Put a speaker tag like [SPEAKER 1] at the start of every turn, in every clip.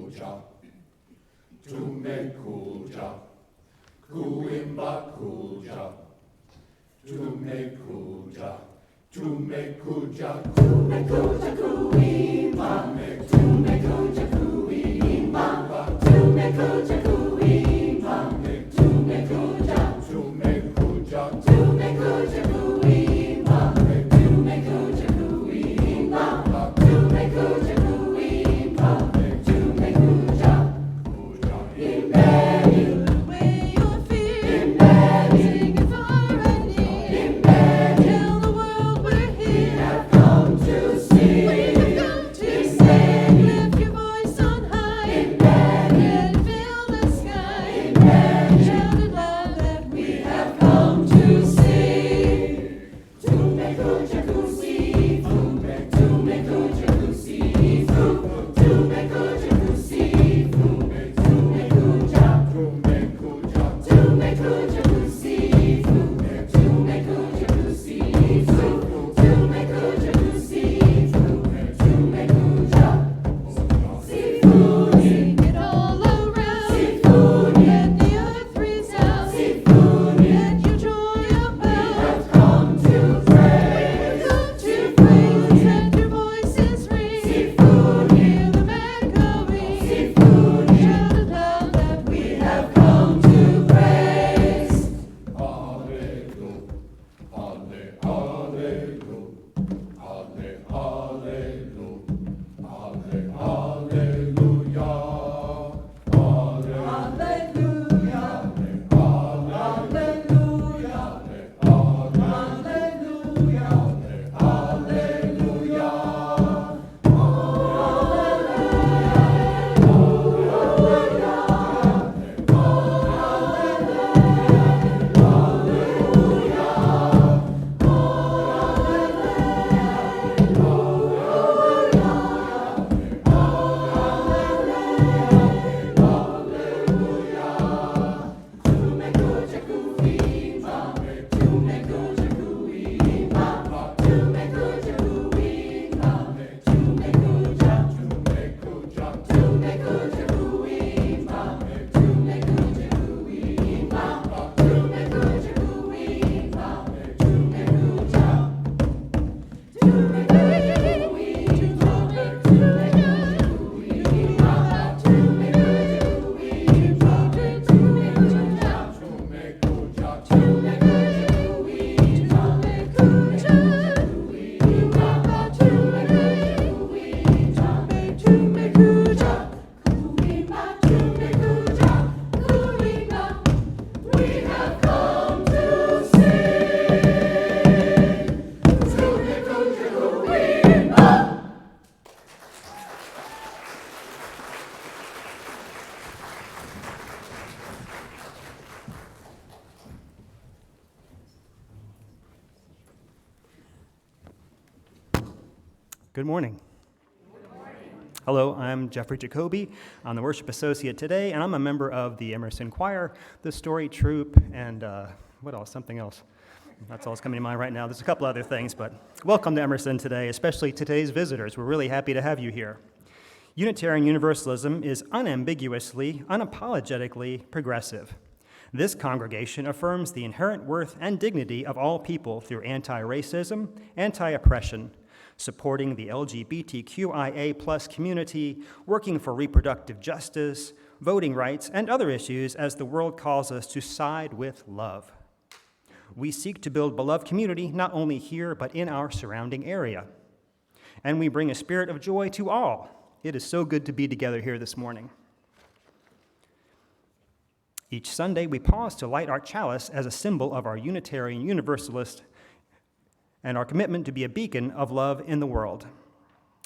[SPEAKER 1] kuja, tumekuja, kuimba kuja, tumekuja, tumekuja, tumekuja kuimba, tumekuja kuimba, tumekuja kuimba, tumekuja, tumekuja, tumekuja kuimba, tumekuja kuimba, tumekuja kuimba, tumekuja, Emmanuel,
[SPEAKER 2] Where your feet,
[SPEAKER 1] Emmanuel,
[SPEAKER 2] sing it far and near.
[SPEAKER 1] Emmanuel,
[SPEAKER 2] Tell the world we're here.
[SPEAKER 1] have come to see.
[SPEAKER 2] We have come to sing.
[SPEAKER 1] Emmanuel,
[SPEAKER 2] Lift your voice on high.
[SPEAKER 1] Emmanuel,
[SPEAKER 2] Let it fill the sky.
[SPEAKER 1] Emmanuel,
[SPEAKER 2] Shout it loud that we have
[SPEAKER 1] come to see. Tumekuja kusifu, tumekuja kusifu, tumekuja kusifu, tumekuja, tumekuja, tumekuja kusifu, tumekuja kusifu, tumekuja kusifu, tumekuja, sifuni,
[SPEAKER 2] sing it all around.
[SPEAKER 1] sifuni,
[SPEAKER 2] Let the earth resound.
[SPEAKER 1] sifuni,
[SPEAKER 2] Let your joy abound.
[SPEAKER 1] have come to praise.
[SPEAKER 2] Come to praise, let your voices ring.
[SPEAKER 1] Sifuni,
[SPEAKER 2] Hear the man going.
[SPEAKER 1] sifuni,
[SPEAKER 2] Shout it loud that we have
[SPEAKER 1] come to praise. Alleluia, alle, alleluia, alle, alleluia, alle, alleluia, alle,
[SPEAKER 2] Hallelujah,
[SPEAKER 1] alleluia,
[SPEAKER 2] hallelujah,
[SPEAKER 1] alleluia. Tumekuja kuimba, tumekuja kuimba, tumekuja kuimba, tumekuja, tumekuja, tumekuja kuimba, tumekuja kuimba, tumekuja kuimba, tumekuja, we have come to sing. Tumekuja kuimba.
[SPEAKER 3] Good morning. Hello, I'm Jeffrey Jacoby. I'm the worship associate today, and I'm a member of the Emerson Choir, the Story Troupe, and what else? Something else. That's all that's coming to mind right now. There's a couple other things, but welcome to Emerson today, especially today's visitors. We're really happy to have you here. Unitarian Universalism is unambiguously, unapologetically progressive. This congregation affirms the inherent worth and dignity of all people through anti-racism, anti-oppression, supporting the LGBTQIA+ community, working for reproductive justice, voting rights, and other issues as the world calls us to side with love. We seek to build beloved community not only here, but in our surrounding area. And we bring a spirit of joy to all. It is so good to be together here this morning. Each Sunday, we pause to light our chalice as a symbol of our Unitarian Universalist and our commitment to be a beacon of love in the world.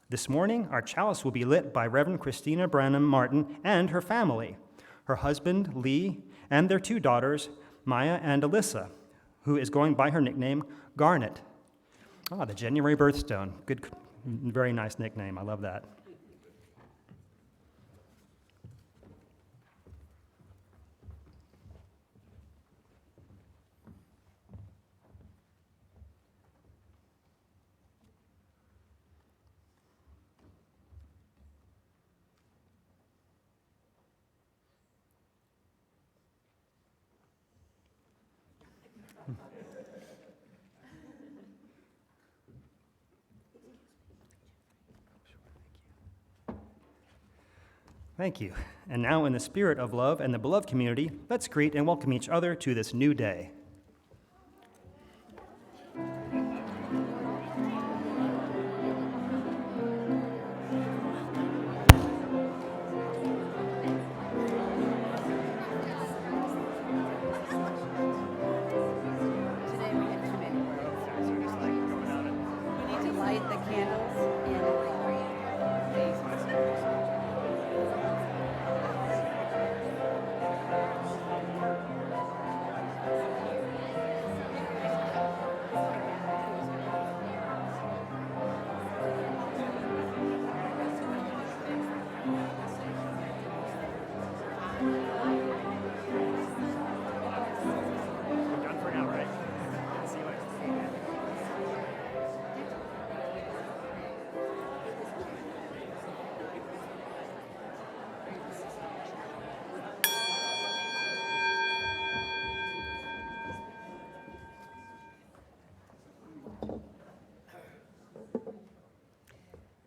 [SPEAKER 3] This morning, our chalice will be lit by Reverend Christina Branum-Martin and her family, her husband, Lee, and their two daughters, Maya and Alyssa, who is going by her nickname, Garnet. The January birthstone. Good, very nice nickname. I love that. Thank you. And now, in the spirit of love and the beloved community, let's greet and welcome each other to this new day.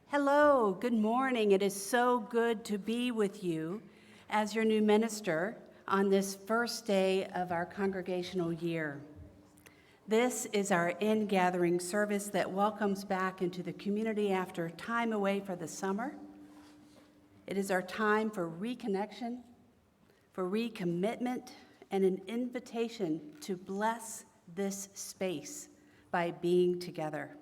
[SPEAKER 4] Hello, good morning. It is so good to be with you as your new minister on this first day of our congregational year. This is our in-gathering service that welcomes back into the community after time away for the summer. It is our time for reconnection, for recommitment, and an invitation to bless this space by being together.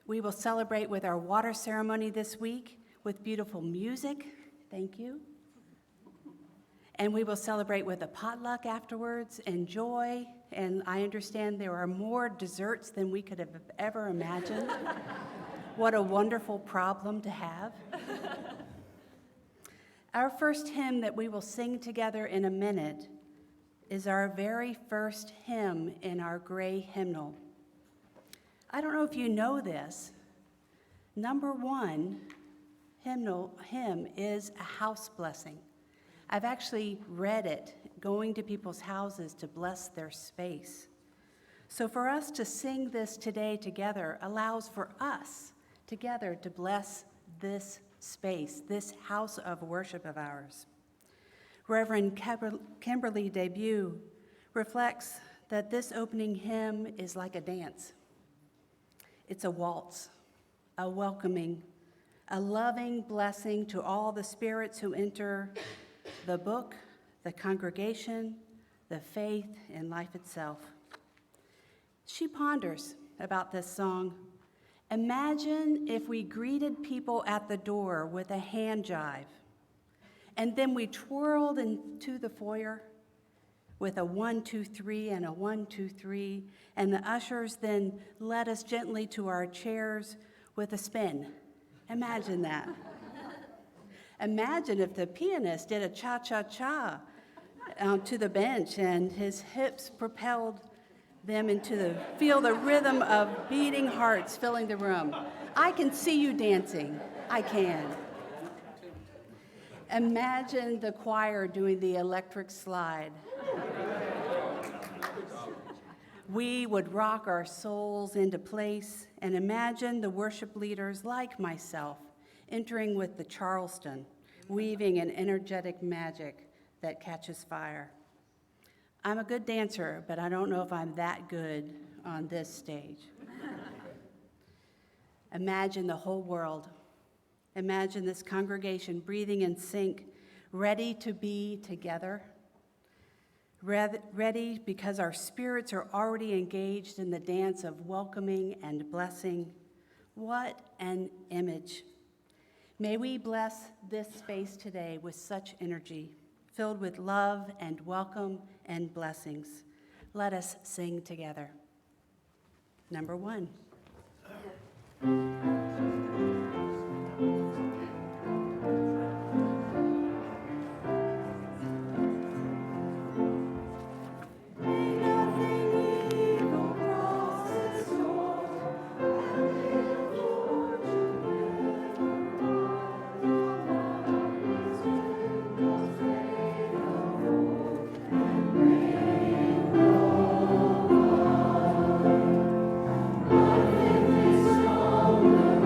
[SPEAKER 4] We will celebrate with our water ceremony this week with beautiful music. Thank you. And we will celebrate with a potluck afterwards and joy. And I understand there are more desserts than we could have ever imagined. What a wonderful problem to have. Our first hymn that we will sing together in a minute is our very first hymn in our gray hymnal. I don't know if you know this. Number 1 hymn is a house blessing. I've actually read it going to people's houses to bless their space. So for us to sing this today together allows for us together to bless this space, this house of worship of ours. Reverend Kimberly Debut reflects that this opening hymn is like a dance. It's a waltz, a welcoming, a loving blessing to all the spirits who enter the book, the congregation, the faith, and life itself. She ponders about this song. Imagine if we greeted people at the door with a hand jive, and then we twirled into the foyer with a 1, 2, 3 and a 1, 2, 3, and the ushers then led us gently to our chairs with a spin. Imagine that. Imagine if the pianist did a cha-cha-cha to the bench and his hips propelled them feel the rhythm of beating hearts filling the room. I can see you dancing. I can. Imagine the choir doing the electric slide. We would rock our souls into place and imagine the worship leaders like myself entering with the Charleston, weaving an energetic magic that catches fire. I'm a good dancer, but I don't know if I'm that good on this stage. Imagine the whole world. Imagine this congregation breathing in sync, ready to be together. Ready because our spirits are already engaged in the dance of welcoming and blessing. What an image. May we bless this space today with such energy, filled with love and welcome and blessings. Let us sing together. Number 1.
[SPEAKER 1] Strong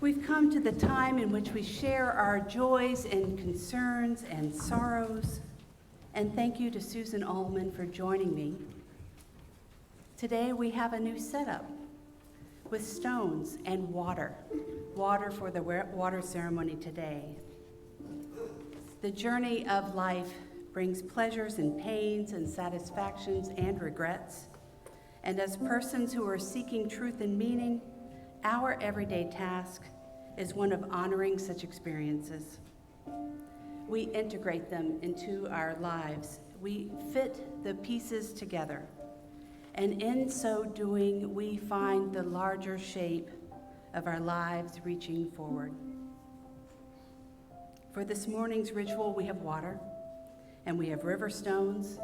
[SPEAKER 4] We've come to the time in which we share our joys and concerns and sorrows. And thank you to Susan Allman for joining me. Today we have a new setup with stones and water for the water ceremony today. The journey of life brings pleasures and pains and satisfactions and regrets. And as persons who are seeking truth and meaning, our everyday task is one of honoring such experiences. We integrate them into our lives. We fit the pieces together. And in so doing, we find the larger shape of our lives reaching forward. For this morning's ritual, we have water and we have river stones.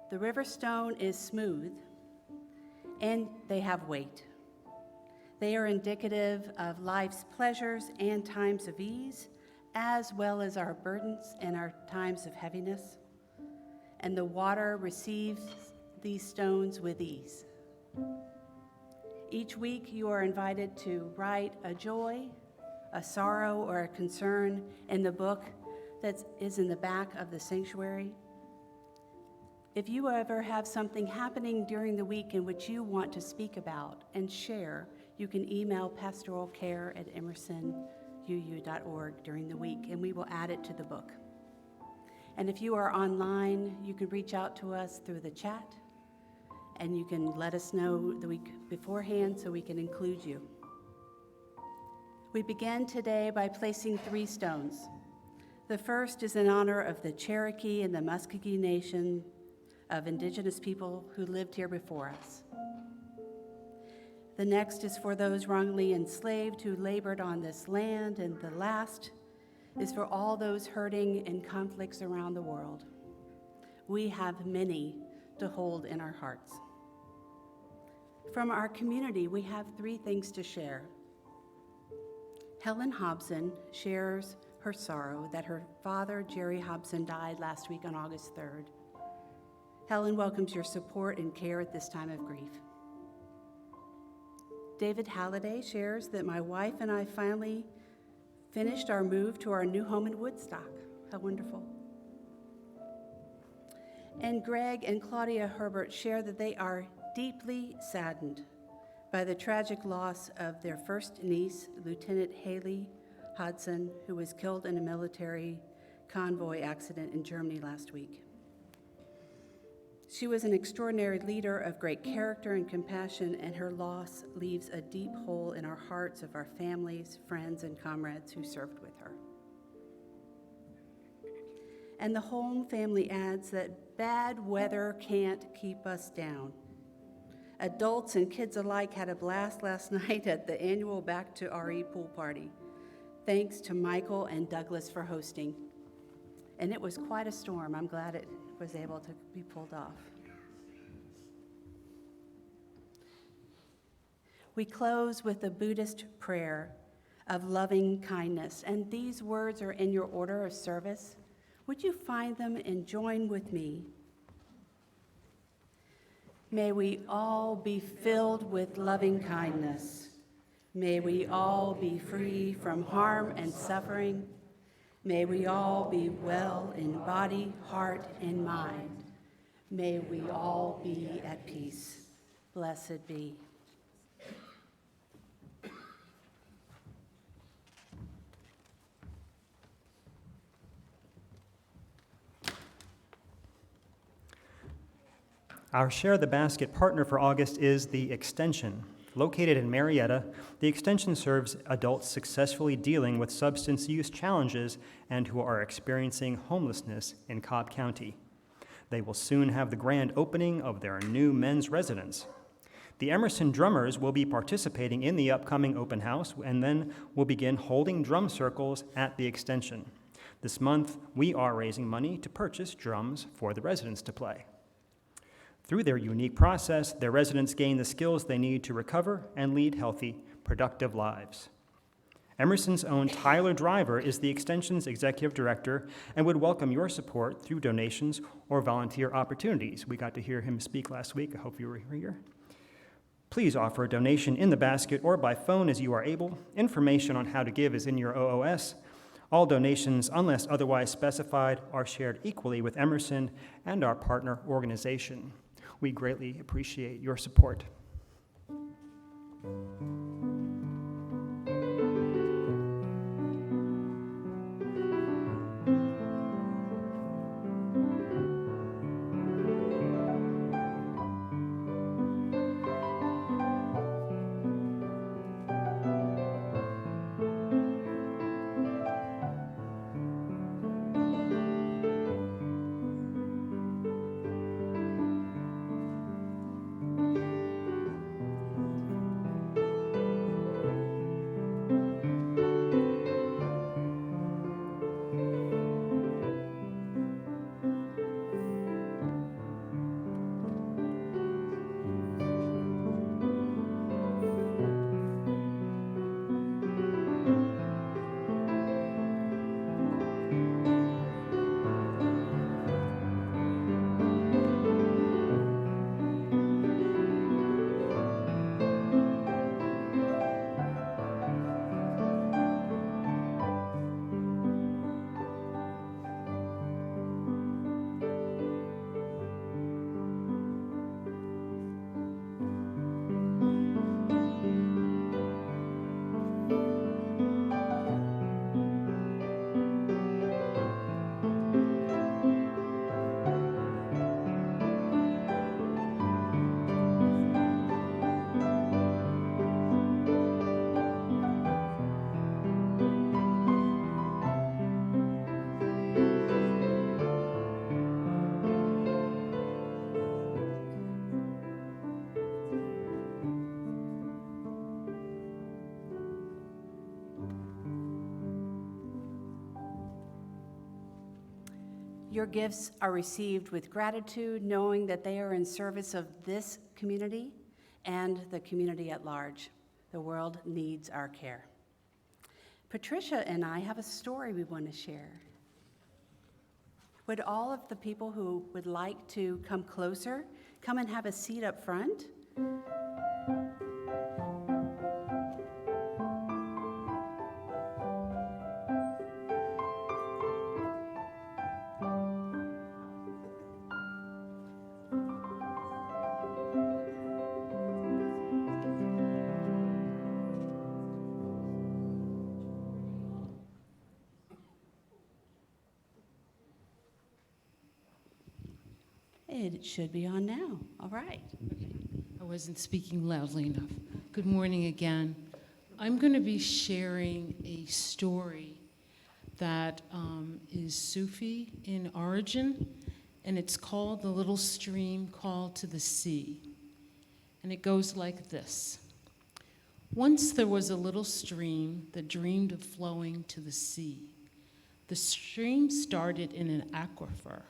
[SPEAKER 4] The river stone is smooth and they have weight. They are indicative of life's pleasures and times of ease, as well as our burdens and our times of heaviness. And the water receives these stones with ease. Each week you are invited to write a joy, a sorrow, or a concern in the book that is in the back of the sanctuary. If you ever have something happening during the week in which you want to speak about and share, you can email pastoralcare@emersonuu.org during the week, and we will add it to the book. And if you are online, you can reach out to us through the chat, and you can let us know the week beforehand so we can include you. We begin today by placing 3 stones. The first is in honor of the Cherokee and the Muskogee Nation of indigenous people who lived here before us. The next is for those wrongly enslaved who labored on this land, and the last is for all those hurting in conflicts around the world. We have many to hold in our hearts. From our community, we have 3 things to share. Helen Hobson shares her sorrow that her father, Jerry Hobson, died last week on August 3rd. Helen welcomes your support and care at this time of grief. David Halliday shares that my wife and I finally finished our move to our new home in Woodstock. How wonderful. And Greg and Claudia Herbert share that they are deeply saddened by the tragic loss of their first niece, Lieutenant Haley Hudson, who was killed in a military convoy accident in Germany last week. She was an extraordinary leader of great character and compassion, and her loss leaves a deep hole in our hearts of our families, friends, and comrades who served with her. And the Holm family adds that bad weather can't keep us down. Adults and kids alike had a blast last night at the annual Back to RE pool party. Thanks to Michael and Douglas for hosting. And it was quite a storm. I'm glad it was able to be pulled off. We close with a Buddhist prayer of loving kindness, and these words are in your order of service. Would you find them and join with me? May we all be filled with loving kindness. May we all be free from harm and suffering. May we all be well in body, heart, and mind. May we all be at peace. Blessed be.
[SPEAKER 3] Our Share the Basket partner for August is the Extension. Located in Marietta, the Extension serves adults successfully dealing with substance use challenges and who are experiencing homelessness in Cobb County. They will soon have the grand opening of their new men's residence. The Emerson drummers will be participating in the upcoming open house and then will begin holding drum circles at the Extension. This month, we are raising money to purchase drums for the residents to play. Through their unique process, their residents gain the skills they need to recover and lead healthy, productive lives. Emerson's own Tyler Driver is the Extension's executive director and would welcome your support through donations or volunteer opportunities. We got to hear him speak last week. I hope you were here. Please offer a donation in the basket or by phone as you are able. Information on how to give is in your OOS. All donations, unless otherwise specified, are shared equally with Emerson and our partner organization. We greatly appreciate your support.
[SPEAKER 4] Your gifts are received with gratitude, knowing that they are in service of this community and the community at large. The world needs our care. Patricia and I have a story we want to share. Would all of the people who would like to come closer come and have a seat up front? It should be on now. All right.
[SPEAKER 5] Okay. I wasn't speaking loudly enough. Good morning again. I'm going to be sharing a story that is Sufi in origin, and it's called The Little Stream Called to the Sea. And it goes like this. Once there was a little stream that dreamed of flowing to the sea. The stream started in an aquifer,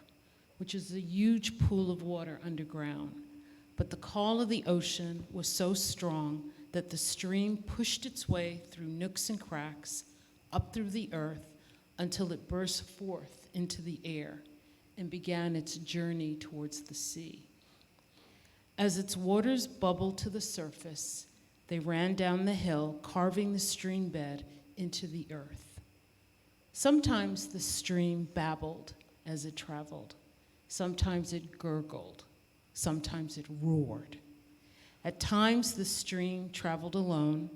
[SPEAKER 5] which is a huge pool of water underground. But the call of the ocean was so strong that the stream pushed its way through nooks and cracks, up through the earth, until it burst forth into the air and began its journey towards the sea. As its waters bubbled to the surface, they ran down the hill, carving the stream bed into the earth. Sometimes the stream babbled as it traveled. Sometimes it gurgled, sometimes it roared. At times the stream traveled alone.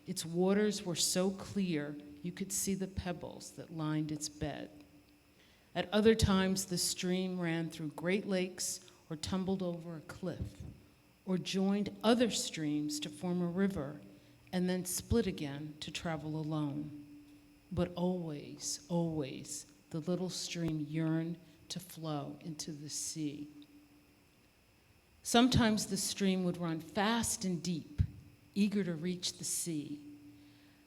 [SPEAKER 5] Its waters were so clear you could see the pebbles that lined its bed. At other times the stream ran through great lakes or tumbled over a cliff, or joined other streams to form a river and then split again to travel alone. But always, always, the little stream yearned to flow into the sea. Sometimes the stream would run fast and deep, eager to reach the sea.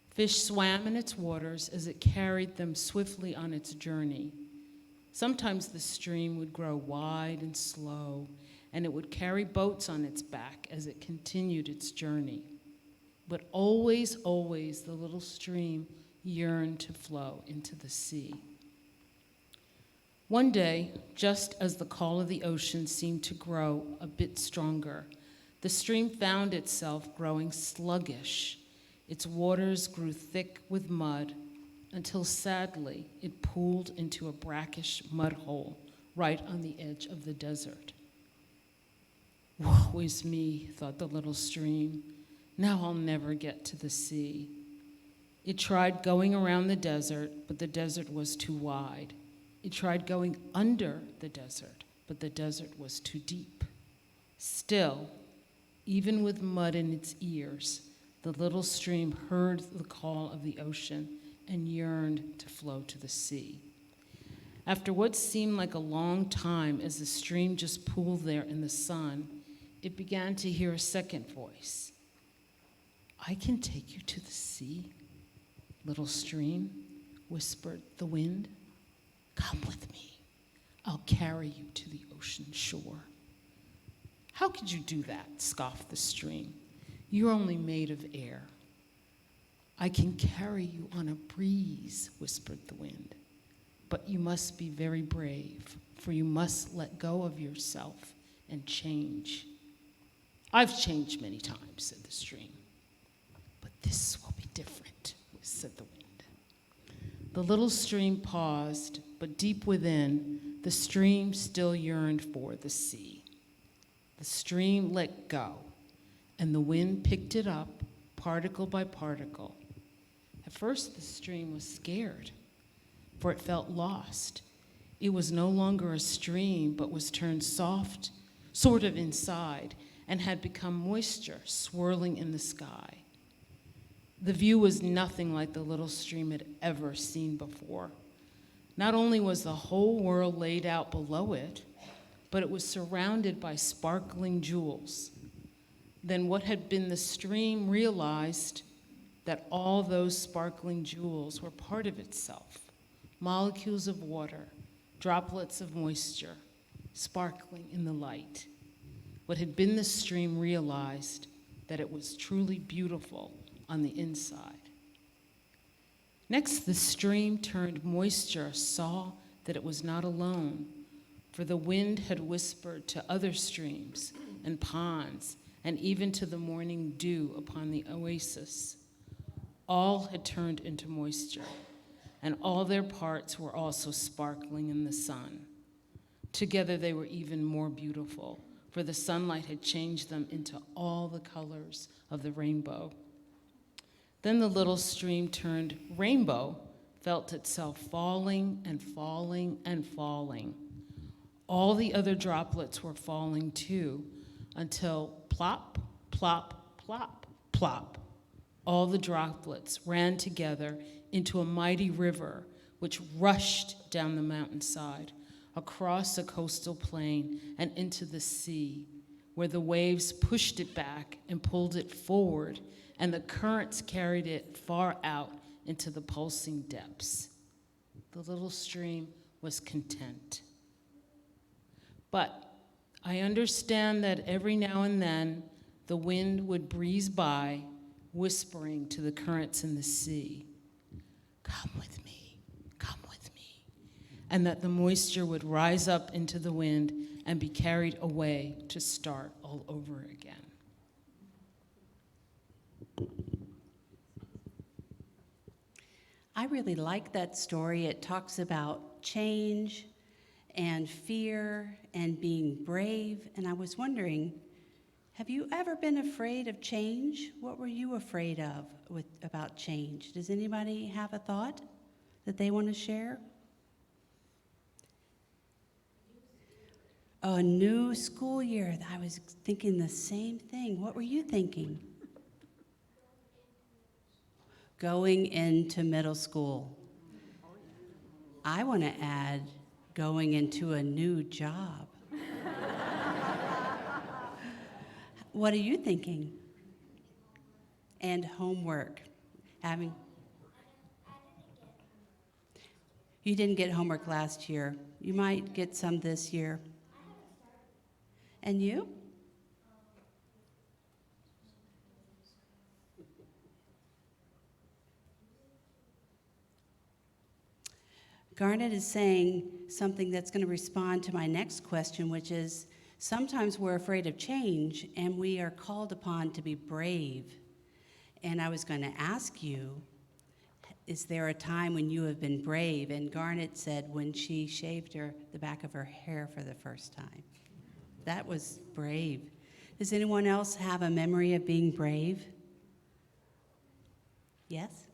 [SPEAKER 5] Fish swam in its waters as it carried them swiftly on its journey. Sometimes the stream would grow wide and slow, and it would carry boats on its back as it continued its journey. But always, always, the little stream yearned to flow into the sea. One day, just as the call of the ocean seemed to grow a bit stronger, The stream found itself growing sluggish. Its waters grew thick with mud until sadly it pooled into a brackish mud hole right on the edge of the desert. Woe is me, thought the little stream. Now I'll never get to the sea. It tried going around the desert, but the desert was too wide. It tried going under the desert, but the desert was too deep. Still, even with mud in its ears, the little stream heard the call of the ocean and yearned to flow to the sea. After what seemed like a long time as the stream just pooled there in the sun, it began to hear a second voice. I can take you to the sea, little stream, whispered the wind. Come with me. I'll carry you to the ocean shore. How could you do that? Scoffed the stream. You're only made of air. I can carry you on a breeze, whispered the wind. But you must be very brave, for you must let go of yourself and change. I've changed many times, said the stream. But this will be different, said the wind. The little stream paused, but deep within, the stream still yearned for the sea. The stream let go, and the wind picked it up, particle by particle. At first, the stream was scared, for it felt lost. It was no longer a stream, but was turned soft, sort of inside, and had become moisture swirling in the sky. The view was nothing like the little stream had ever seen before. Not only was the whole world laid out below it, but it was surrounded by sparkling jewels. Then what had been the stream realized that all those sparkling jewels were part of itself, molecules of water, droplets of moisture, sparkling in the light. What had been the stream realized that it was truly beautiful on the inside. Next, the stream turned moisture, saw that it was not alone, for the wind had whispered to other streams and ponds, and even to the morning dew upon the oasis. All had turned into moisture, and all their parts were also sparkling in the sun. Together they were even more beautiful, for the sunlight had changed them into all the colors of the rainbow. Then the little stream turned rainbow, felt itself falling and falling and falling. All the other droplets were falling too, until plop, plop, plop, plop. All the droplets ran together into a mighty river, which rushed down the mountainside, across a coastal plain, and into the sea, where the waves pushed it back and pulled it forward, and the currents carried it far out into the pulsing depths. The little stream was content. But I understand that every now and then the wind would breeze by, whispering to the currents in the sea, come with me, and that the moisture would rise up into the wind and be carried away to start all over again.
[SPEAKER 4] I really like that story. It talks about change and fear and being brave. And I was wondering, have you ever been afraid of change? What were you afraid of about change? Does anybody have a thought that they want to share? Oh, a new school year. I was thinking the same thing. What were you thinking? Going into middle school. I want to add going into a new job. What are you thinking? And homework. You didn't get homework last year. You might get some this year. And you? Garnet is saying something that's going to respond to my next question, which is, Sometimes we're afraid of change, and we are called upon to be brave. And I was going to ask you, is there a time when you have been brave? And Garnet said when she shaved the back of her hair for the first time. That was brave. Does anyone else have a memory of being brave? Yes?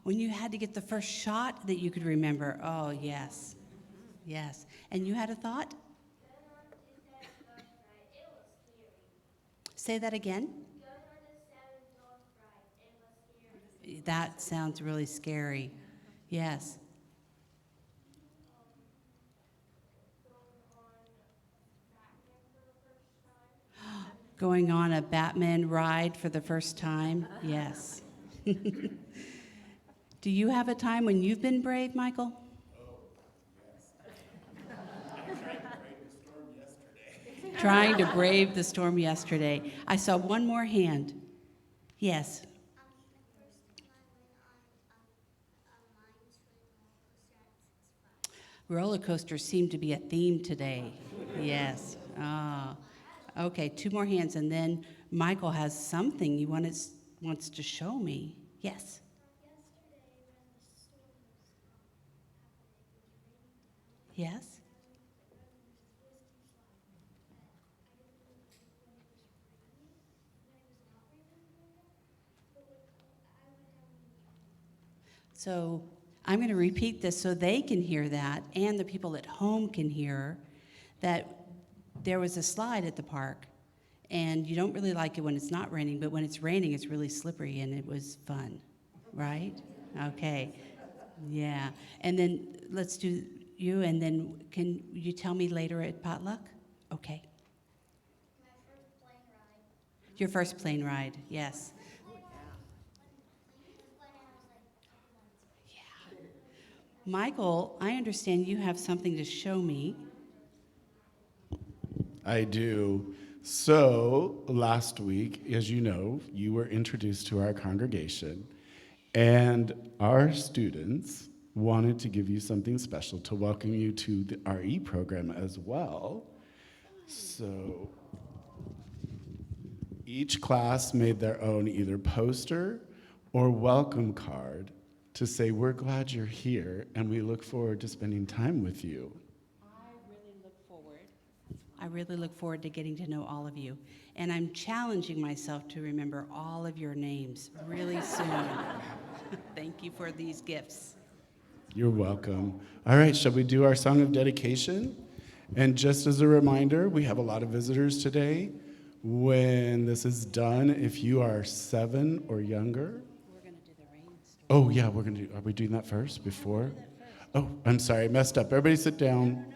[SPEAKER 4] When you had to get the first shot that you could remember. Oh, yes. Yes. And you had a thought? Say that again. That sounds really scary. Yes. Going on a Batman ride for the first time? Yes. Do you have a time when you've been brave, Michael? Trying to brave the storm yesterday. I saw one more hand. Yes. Roller coasters seem to be a theme today. Yes. Ah. Okay, 2 more hands, and then Michael has something he wants to show me. Yes. Yes. So I'm going to repeat this so they can hear that, and the people at home can hear that there was a slide at the park, and you don't really like it when it's not raining, but when it's raining, it's really slippery, and it was fun, right? Okay. Yeah. And then let's do you, and then can you tell me later at potluck? Okay.
[SPEAKER 6] My first plane ride.
[SPEAKER 4] Your first plane ride, yes. Michael, I understand you have something to show me.
[SPEAKER 7] I do. So, last week, as you know, you were introduced to our congregation, and our students wanted to give you something special to welcome you to the RE program as well. So, each class made their own either poster or welcome card to say, "We're glad you're here, and we look forward to spending time with you."
[SPEAKER 4] I really look forward to getting to know all of you. And I'm challenging myself to remember all of your names really soon. Thank you for these gifts.
[SPEAKER 7] You're welcome. All right, shall we do our song of dedication? And just as a reminder, we have a lot of visitors today. When this is done, if you are 7 or younger.
[SPEAKER 4] We're going to do the rainstorm.
[SPEAKER 7] Oh, yeah, are we doing that first before? Oh, I'm sorry, I messed up. Everybody sit down.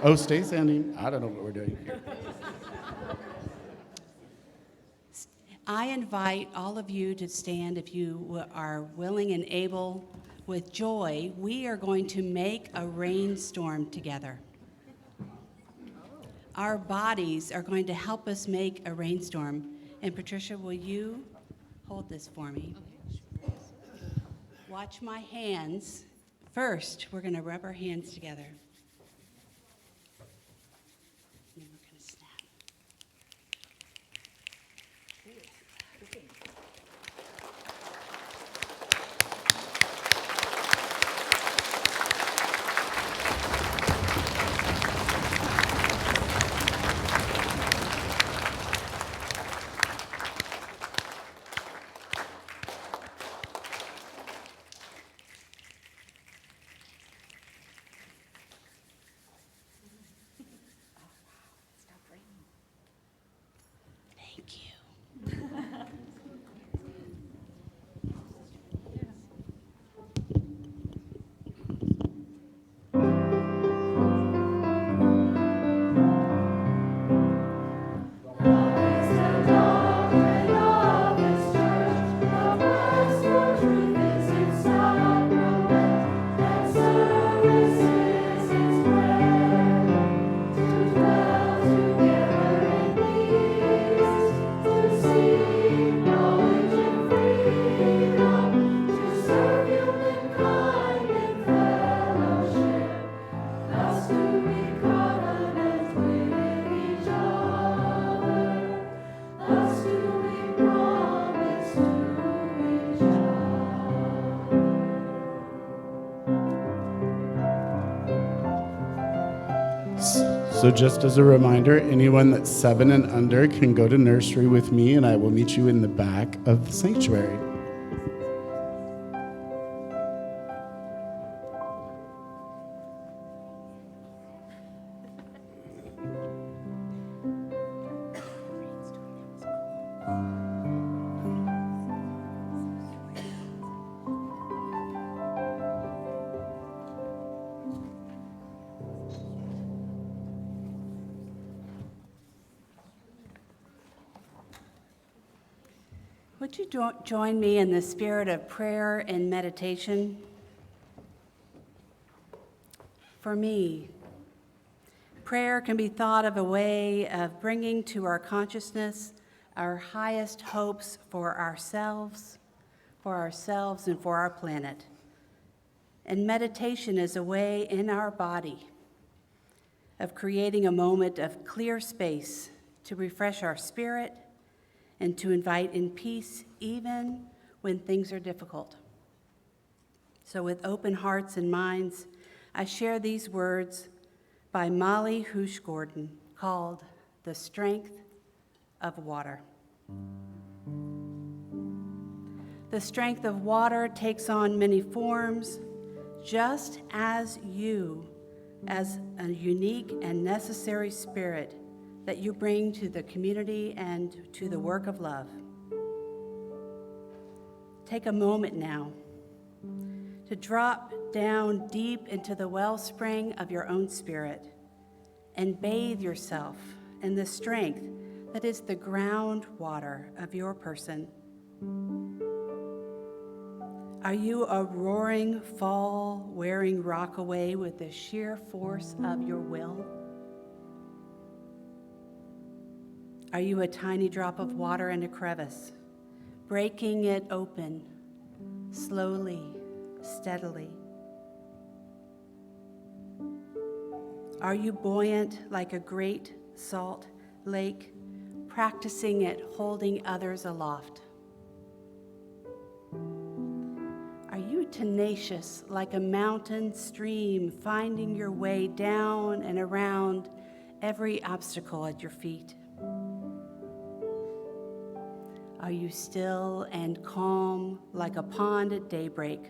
[SPEAKER 7] Oh, stay standing. I don't know what we're doing here.
[SPEAKER 4] I invite all of you to stand if you are willing and able. With joy, we are going to make a rainstorm together. Our bodies are going to help us make a rainstorm. And Patricia, will you hold this for me? Watch my hands. First, we're going to rub our hands together. And we're going to snap.
[SPEAKER 7] So just as a reminder, anyone that's 7 and under can go to nursery with me, and I will meet you in the back of the sanctuary.
[SPEAKER 4] Would you join me in the spirit of prayer and meditation? For me, prayer can be thought of a way of bringing to our consciousness our highest hopes for ourselves and for our planet. And meditation is a way in our body of creating a moment of clear space to refresh our spirit and to invite in peace even when things are difficult. So with open hearts and minds, I share these words by Molly Hoosh Gordon called The Strength of Water. The strength of water takes on many forms, just as you, as a unique and necessary spirit that you bring to the community and to the work of love. Take a moment now to drop down deep into the wellspring of your own spirit and bathe yourself in the strength that is the groundwater of your person. Are you a roaring fall wearing rock away with the sheer force of your will? Are you a tiny drop of water in a crevice, breaking it open, slowly, steadily? Are you buoyant like a great salt lake, practicing at holding others aloft? Are you tenacious like a mountain stream, finding your way down and around every obstacle at your feet? Are you still and calm like a pond at daybreak,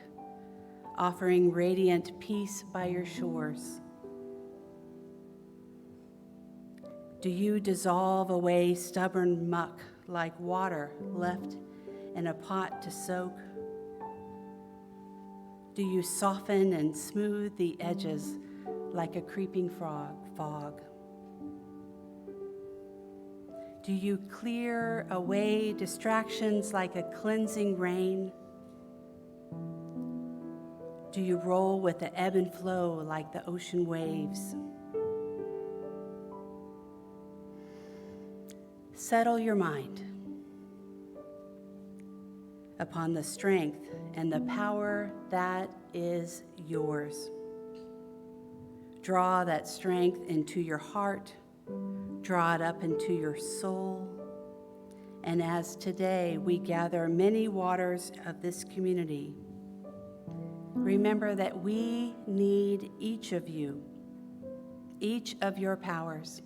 [SPEAKER 4] offering radiant peace by your shores? Do you dissolve away stubborn muck like water left in a pot to soak? Do you soften and smooth the edges like a creeping fog? Do you clear away distractions like a cleansing rain? Do you roll with the ebb and flow like the ocean waves? Settle your mind upon the strength and the power that is yours. Draw that strength into your heart. Draw it up into your soul. And as today we gather many waters of this community, remember that we need each of you, each of your powers,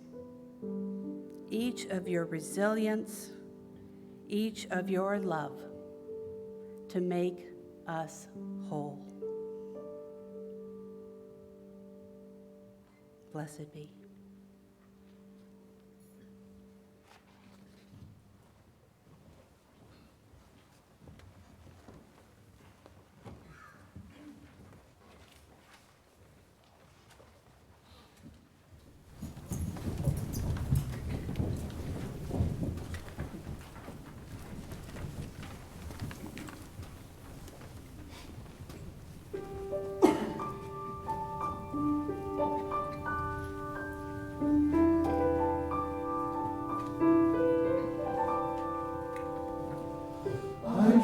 [SPEAKER 4] each of your resilience, each of your love to make us whole. Blessed be.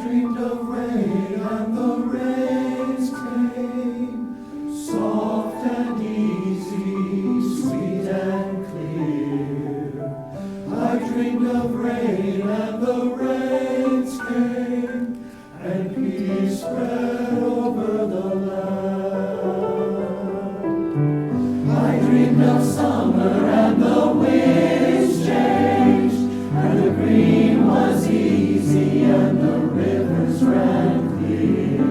[SPEAKER 1] Dreamed of rain and the rains came, soft and easy, sweet and clear. I dreamed of rain and the rains came, and peace spread over the land. I dreamed of summer ran clear.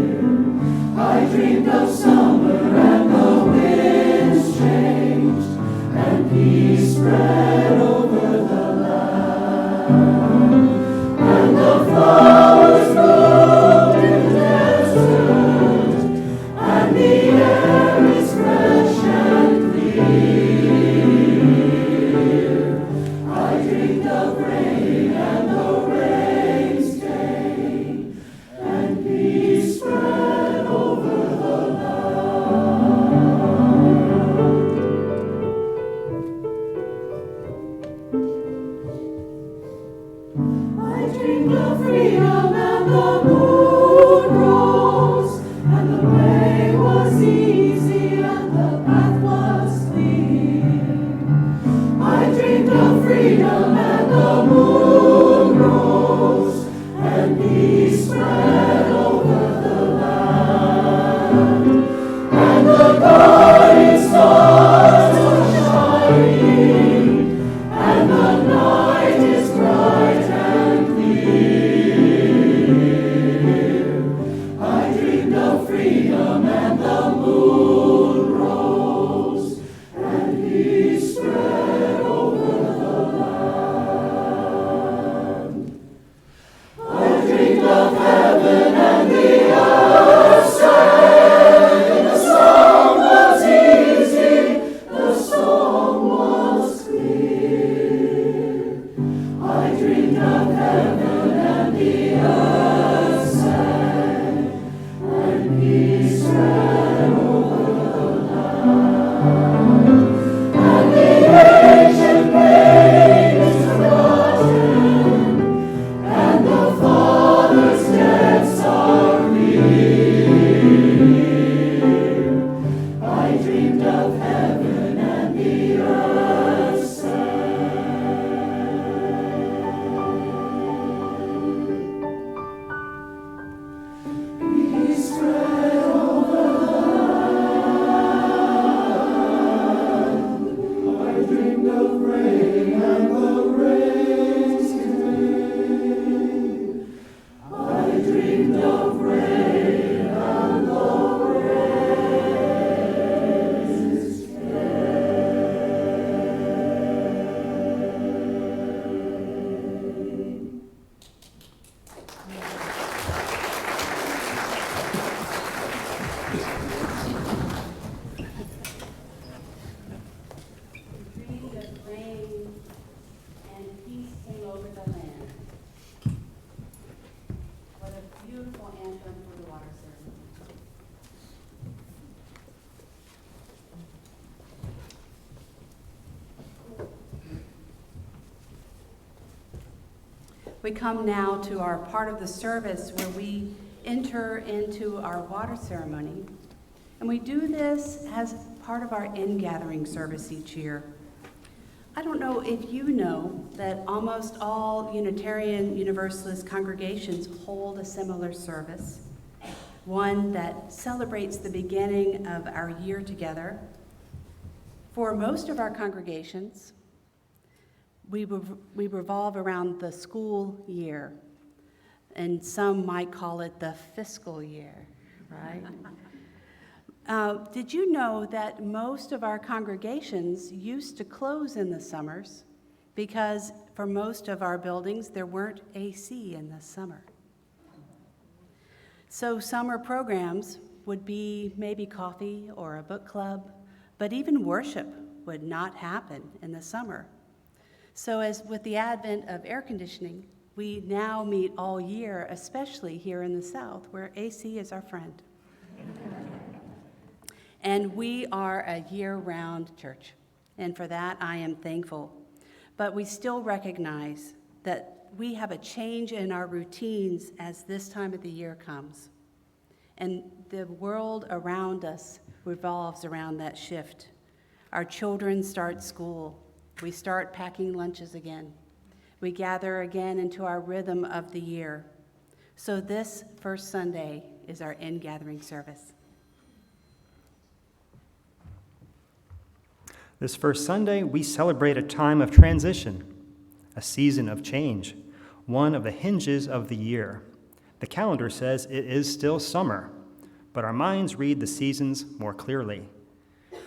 [SPEAKER 1] I dreamed of summer and the winds changed, and peace spread over the land. And the flowers bloomed in the desert, and the air is fresh and clear. I dreamed of rain and the rains came, and peace spread over the land. I dreamed of freedom and the moon rose, and the way was easy and the path was clear. I dreamed of freedom and the moon rose, and peace spread over the land. And the guiding stars are shining, and the night is bright and clear. I dreamed of freedom and the moon rose, and peace spread over the land. I dreamed of heaven and the earth sang. The song was easy, the song was clear. I dreamed of heaven and the earth sang, and peace spread over the land. And the ancient pain is forgotten, and the Father's debts are clear. I dreamed of heaven and the earth sang. Peace spread over the land. I dreamed of rain and the rains came. I dreamed of rain and the rains came.
[SPEAKER 4] Dreamed of rain and peace came over the land. What a beautiful anthem for the water ceremony. We come now to our part of the service where we enter into our water ceremony. And we do this as part of our in-gathering service each year. I don't know if you know that almost all Unitarian Universalist congregations hold a similar service, one that celebrates the beginning of our year together. For most of our congregations, we revolve around the school year, and some might call it the fiscal year, right? Did you know that most of our congregations used to close in the summers because for most of our buildings there weren't AC in the summer? So summer programs would be maybe coffee or a book club, but even worship would not happen in the summer. So as with the advent of air conditioning, we now meet all year, especially here in the South, where AC is our friend. And we are a year-round church, and for that I am thankful. But we still recognize that we have a change in our routines as this time of the year comes. And the world around us revolves around that shift. Our children start school. We start packing lunches again. We gather again into our rhythm of the year. So this first Sunday is our in-gathering service.
[SPEAKER 3] This first Sunday, we celebrate a time of transition, a season of change, one of the hinges of the year. The calendar says it is still summer, but our minds read the seasons more clearly.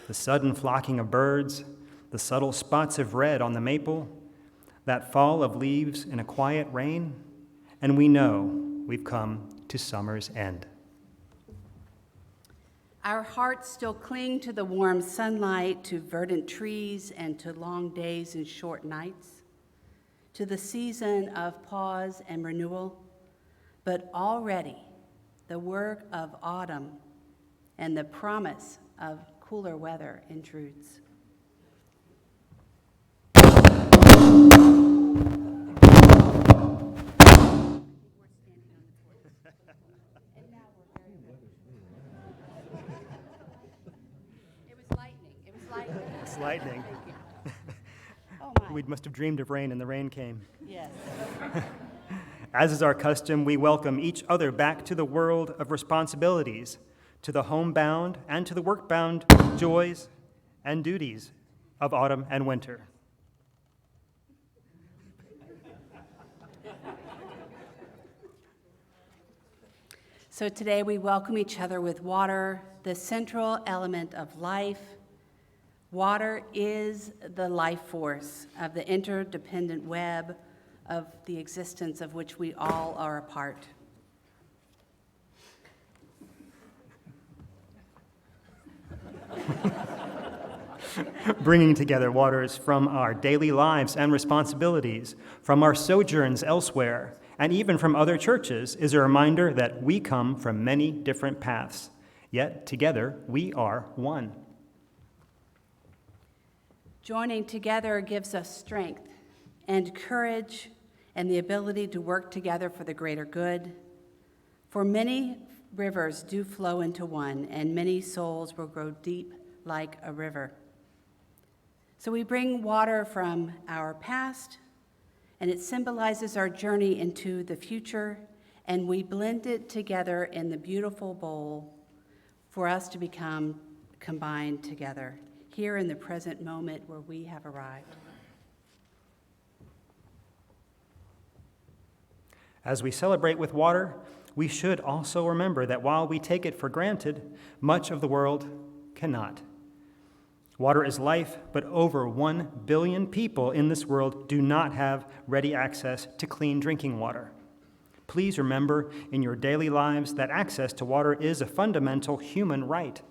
[SPEAKER 3] The sudden flocking of birds, the subtle spots of red on the maple, that fall of leaves in a quiet rain, and we know we've come to summer's end.
[SPEAKER 4] Our hearts still cling to the warm sunlight, to verdant trees, and to long days and short nights, to the season of pause and renewal. But already the work of autumn and the promise of cooler weather intrudes.
[SPEAKER 3] It's lightning.
[SPEAKER 4] Oh my.
[SPEAKER 3] We must have dreamed of rain, and the rain came.
[SPEAKER 4] Yes.
[SPEAKER 3] As is our custom, we welcome each other back to the world of responsibilities, to the homebound and to the work-bound joys and duties of autumn and winter.
[SPEAKER 4] So today we welcome each other with water, the central element of life. Water is the life force of the interdependent web of the existence of which we all are a part.
[SPEAKER 3] Bringing together waters from our daily lives and responsibilities, from our sojourns elsewhere, and even from other churches is a reminder that we come from many different paths, yet together we are one.
[SPEAKER 4] Joining together gives us strength and courage and the ability to work together for the greater good. For many rivers do flow into one, and many souls will grow deep like a river. So we bring water from our past, and it symbolizes our journey into the future, and we blend it together in the beautiful bowl for us to become combined together here in the present moment where we have arrived.
[SPEAKER 3] As we celebrate with water, we should also remember that while we take it for granted, much of the world cannot. Water is life, but over 1 billion people in this world do not have ready access to clean drinking water. Please remember in your daily lives that access to water is a fundamental human right,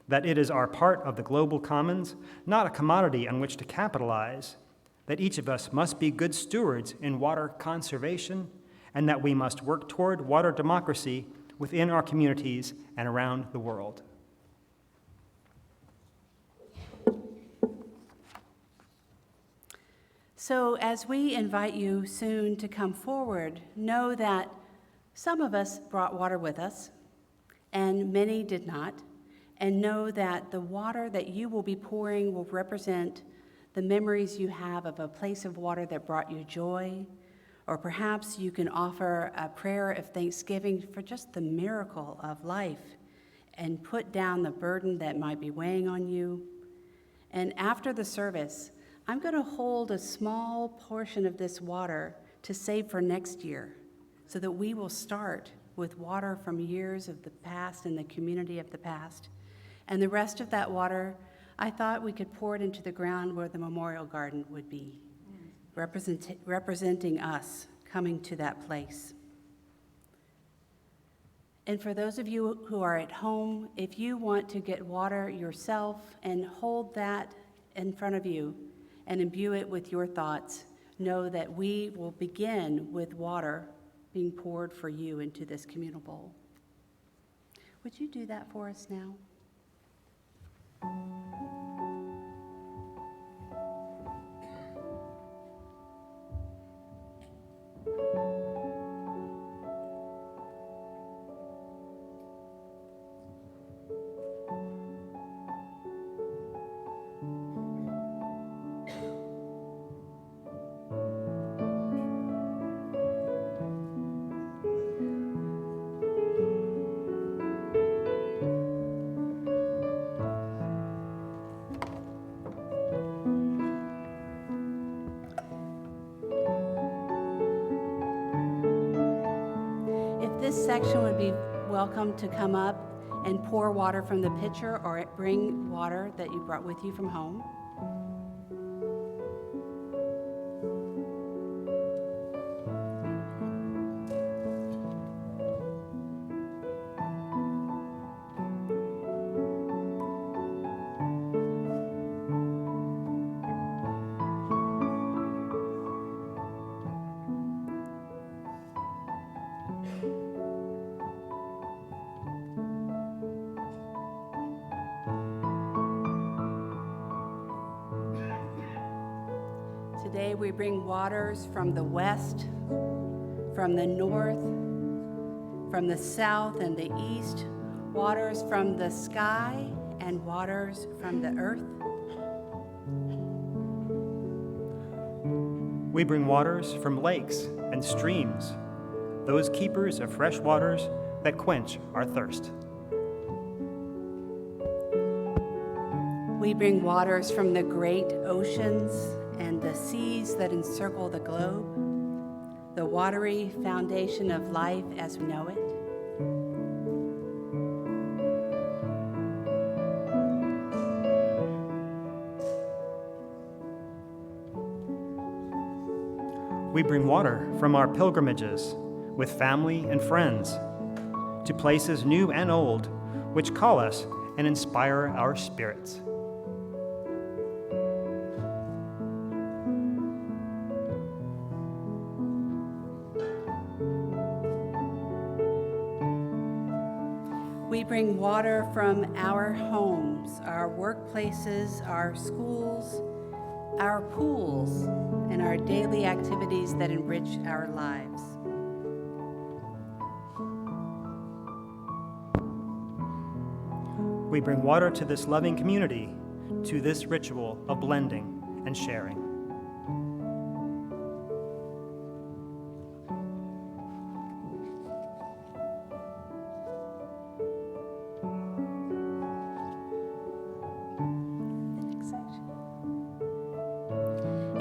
[SPEAKER 3] that it is our part of the global commons, not a commodity on which to capitalize, that each of us must be good stewards in water conservation, and that we must work toward water democracy within our communities and around the world.
[SPEAKER 4] So as we invite you soon to come forward, know that some of us brought water with us, and many did not, and know that the water that you will be pouring will represent the memories you have of a place of water that brought you joy, or perhaps you can offer a prayer of thanksgiving for just the miracle of life and put down the burden that might be weighing on you. And after the service, I'm going to hold a small portion of this water to save for next year so that we will start with water from years of the past and the community of the past. And the rest of that water, I thought we could pour it into the ground where the memorial garden would be, representing us coming to that place. And for those of you who are at home, if you want to get water yourself and hold that in front of you and imbue it with your thoughts, know that we will begin with water being poured for you into this communal bowl. Would you do that for us now? this section would be welcome to come up and pour water from the pitcher or bring water that you brought with you from home. Today we bring waters from the west, from the north, from the south and the east, waters from the sky and waters from the earth.
[SPEAKER 3] We bring waters from lakes and streams, those keepers of fresh waters that quench our thirst.
[SPEAKER 4] We bring waters from the great oceans and the seas that encircle the globe, the watery foundation of life as we know it.
[SPEAKER 3] We bring water from our pilgrimages with family and friends to places new and old, which call us and inspire our spirits.
[SPEAKER 4] We bring water from our homes, our workplaces, our schools, our pools, and our daily activities that enrich our lives.
[SPEAKER 3] We bring water to this loving community, to this ritual of blending and sharing.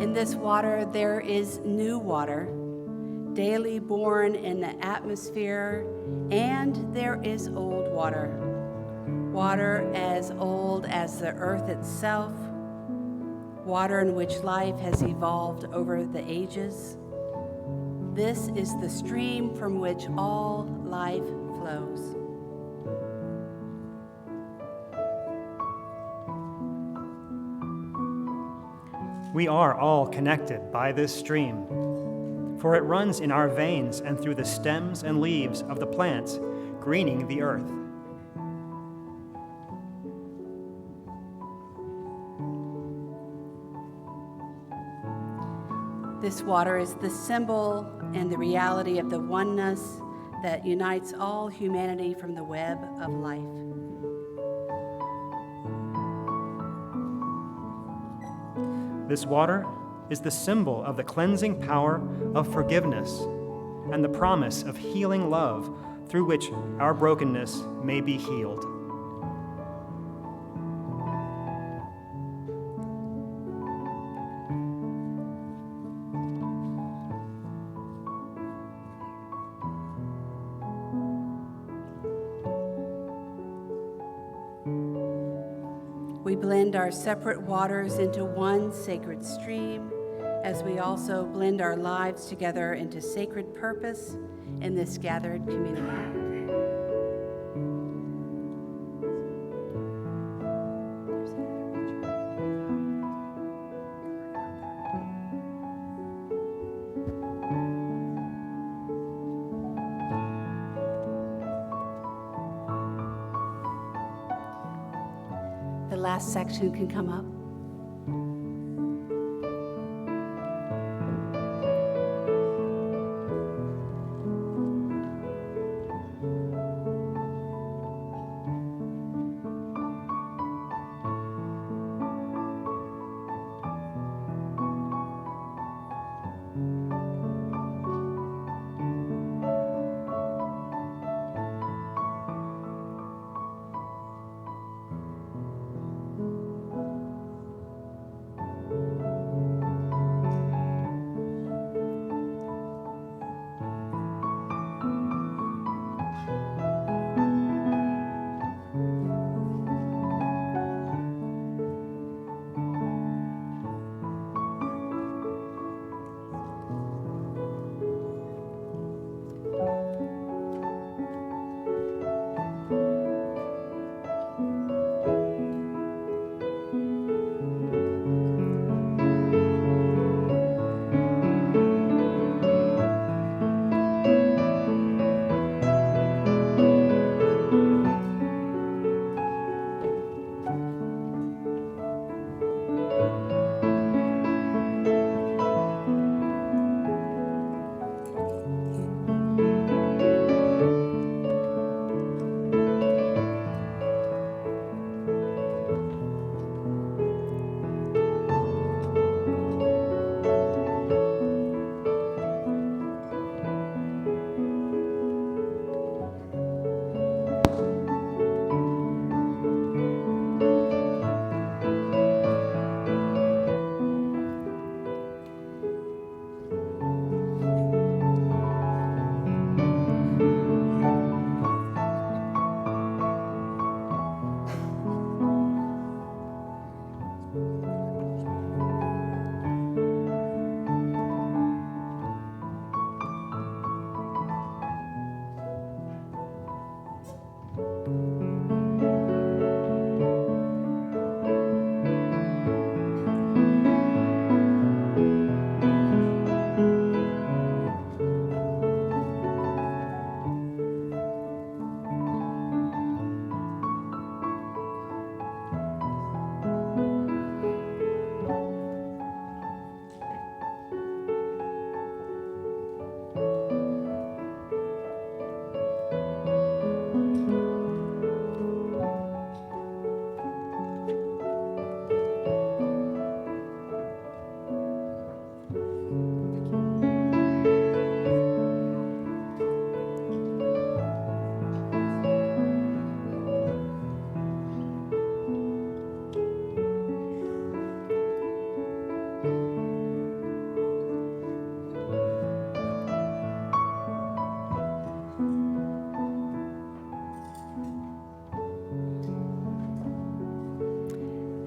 [SPEAKER 4] In this water, there is new water, daily born in the atmosphere, and there is old water, water as old as the earth itself, water in which life has evolved over the ages. This is the stream from which all life flows.
[SPEAKER 3] We are all connected by this stream, for it runs in our veins and through the stems and leaves of the plants greening the earth.
[SPEAKER 4] This water is the symbol and the reality of the oneness that unites all humanity from the web of life.
[SPEAKER 3] This water is the symbol of the cleansing power of forgiveness and the promise of healing love through which our brokenness may be healed.
[SPEAKER 4] We blend our separate waters into one sacred stream as we also blend our lives together into sacred purpose in this gathered community. The last section can come up.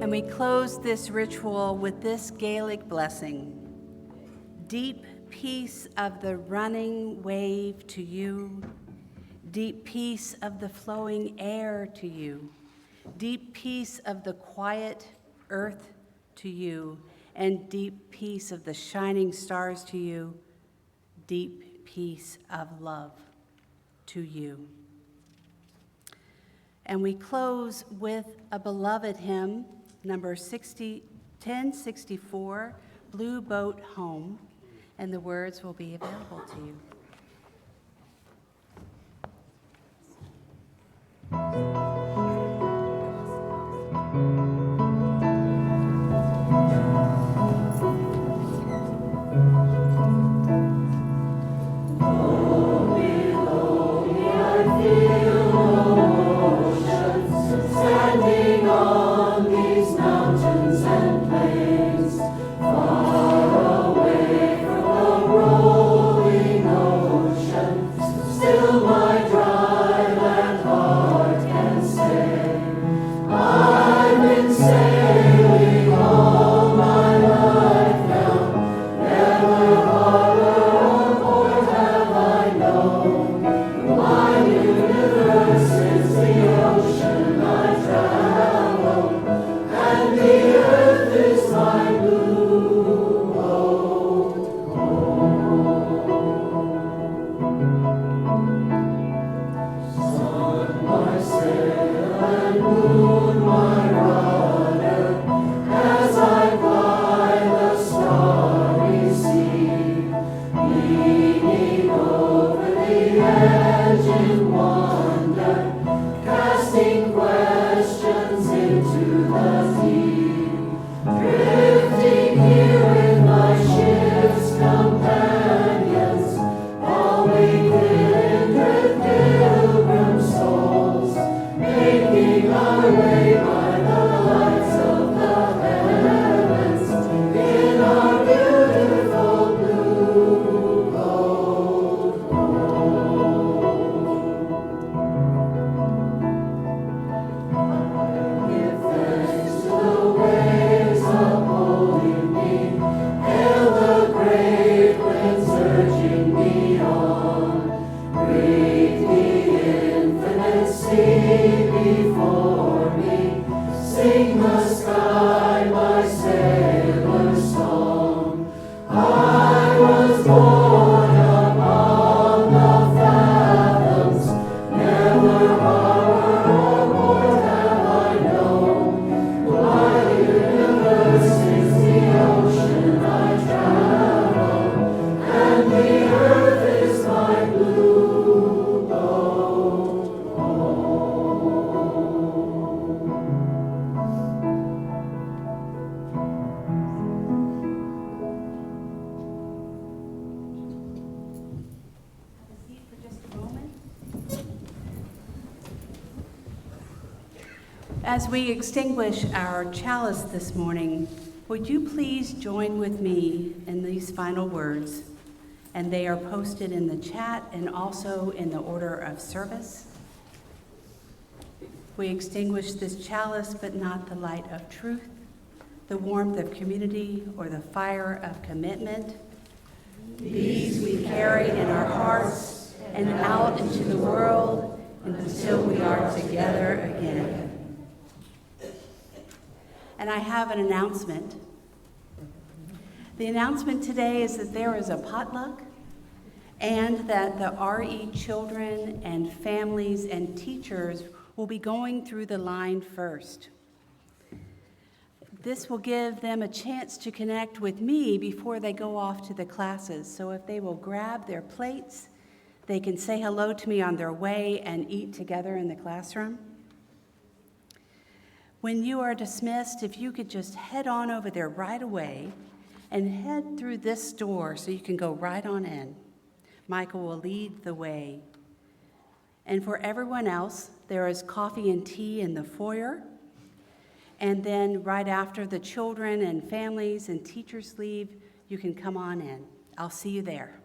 [SPEAKER 4] And we close this ritual with this Gaelic blessing. Deep peace of the running wave to you. Deep peace of the flowing air to you. Deep peace of the quiet earth to you. And deep peace of the shining stars to you. Deep peace of love to you. And we close with a beloved hymn, number 1064, Blue Boat Home, and the words will be available to you.
[SPEAKER 1] Standing on these mountains and plains, far away from the rolling ocean, still my dry land heart can say, I've been sailing all my life now, never harbor or port have I known. My universe is the ocean I travel, and the earth is my blue boat Sun my sail and moon my rudder, as I ply the starry sea, leaning over the edge in wonder, casting questions into the deep, drifting here with my ship's companions, all we kindred pilgrim souls, making our way by the lights of the heavens in our beautiful blue boat Give thanks to the waves upholding me, hail the great winds urging me on, breathe the infinite sea before me, sing the sky my sailor's song. I was born upon the fathoms, never harbor or port have I known. My universe is the ocean I travel, and the earth is my blue boat
[SPEAKER 4] Have a seat for just a moment. As we extinguish our chalice this morning, would you please join with me in these final words? And they are posted in the chat and also in the order of service. We extinguish this chalice, but not the light of truth, the warmth of community, or the fire of commitment. These we carry in our hearts and out into the world, until we are together again. And I have an announcement. The announcement today is that there is a potluck and that the RE children and families and teachers will be going through the line first. This will give them a chance to connect with me before they go off to the classes. So if they will grab their plates, they can say hello to me on their way and eat together in the classroom. When you are dismissed, if you could just head on over there right away and head through this door so you can go right on in. Michael will lead the way. And for everyone else, there is coffee and tea in the foyer. And then right after the children and families and teachers leave, you can come on in. I'll see you there.